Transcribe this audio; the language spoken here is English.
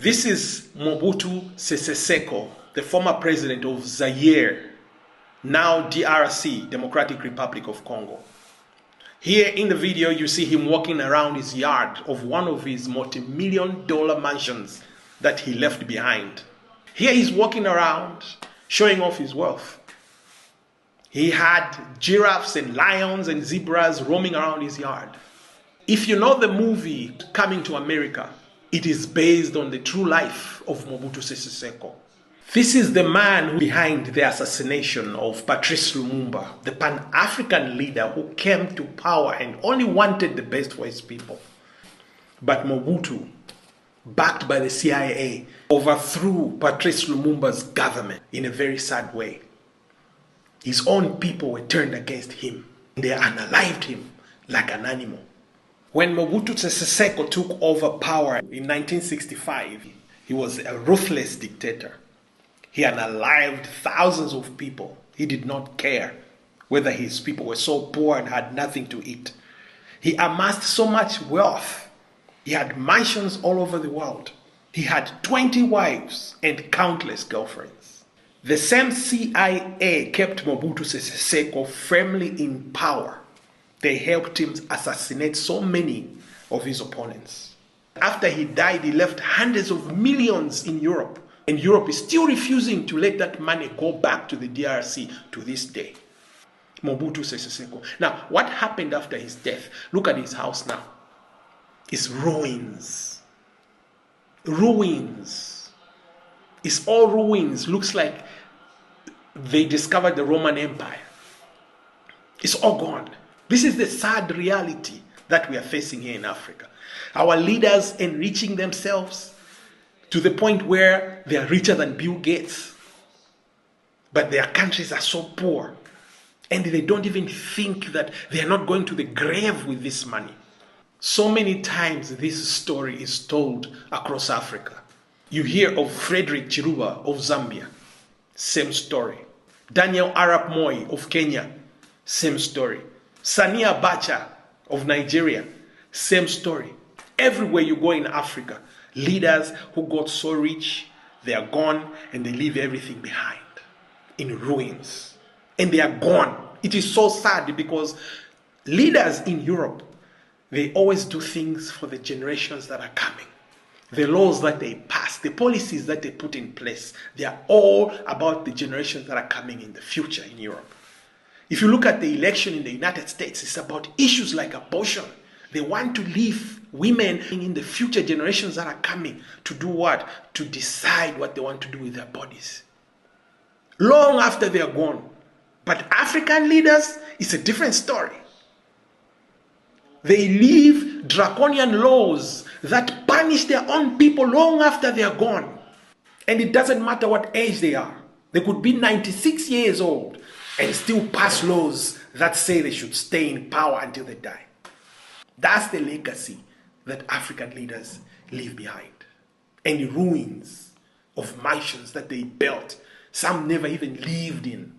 This is Mobutu Sese Seko, the former president of Zaire, now DRC, Democratic Republic of Congo. Here in the video, you see him walking around his yard of one of his multi-million-dollar mansions that he left behind. Here he's walking around, showing off his wealth. He had giraffes and lions and zebras roaming around his yard. If you know the movie Coming to America, it is based on the true life of Mobutu Sese Seko. This is the man behind the assassination of Patrice Lumumba, the Pan-African leader who came to power and only wanted the best for his people. But Mobutu, backed by the CIA, overthrew Patrice Lumumba's government in a very sad way. His own people were turned against him. They unalived him like an animal. When Mobutu Sese Seko took over power in 1965, he was a ruthless dictator. He unalived thousands of people. He did not care whether his people were so poor and had nothing to eat. He amassed so much wealth. He had mansions all over the world. He had 20 wives and countless girlfriends. The same CIA kept Mobutu Sese Seko firmly in power. They helped him assassinate so many of his opponents. After he died, he left hundreds of millions in Europe. And Europe is still refusing to let that money go back to the DRC to this day. Mobutu Sese Seko. Now, what happened after his death? Look at his house now. It's ruins. Ruins. It's all ruins. Looks like they discovered the Roman Empire. It's all gone. This is the sad reality that we are facing here in Africa. Our leaders enriching themselves to the point where they are richer than Bill Gates. But their countries are so poor. And they don't even think that they are not going to the grave with this money. So many times this story is told across Africa. You hear of Frederick Chiluba of Zambia. Same story. Daniel Arap Moi of Kenya. Same story. Sani Abacha of Nigeria, same story. Everywhere you go in Africa, leaders who got so rich, they are gone and they leave everything behind in ruins. And they are gone. It is so sad because leaders in Europe, they always do things for the generations that are coming. The laws that they pass, the policies that they put in place, they are all about the generations that are coming in the future in Europe. If you look at the election in the United States, it's about issues like abortion. They want to leave women in the future generations that are coming to do what? To decide what they want to do with their bodies. Long after they are gone. But African leaders, it's a different story. They leave draconian laws that punish their own people long after they are gone. And it doesn't matter what age they are. They could be 96 years old and still pass laws that say they should stay in power until they die. That's the legacy that African leaders leave behind. And the ruins of mansions that they built, some never even lived in.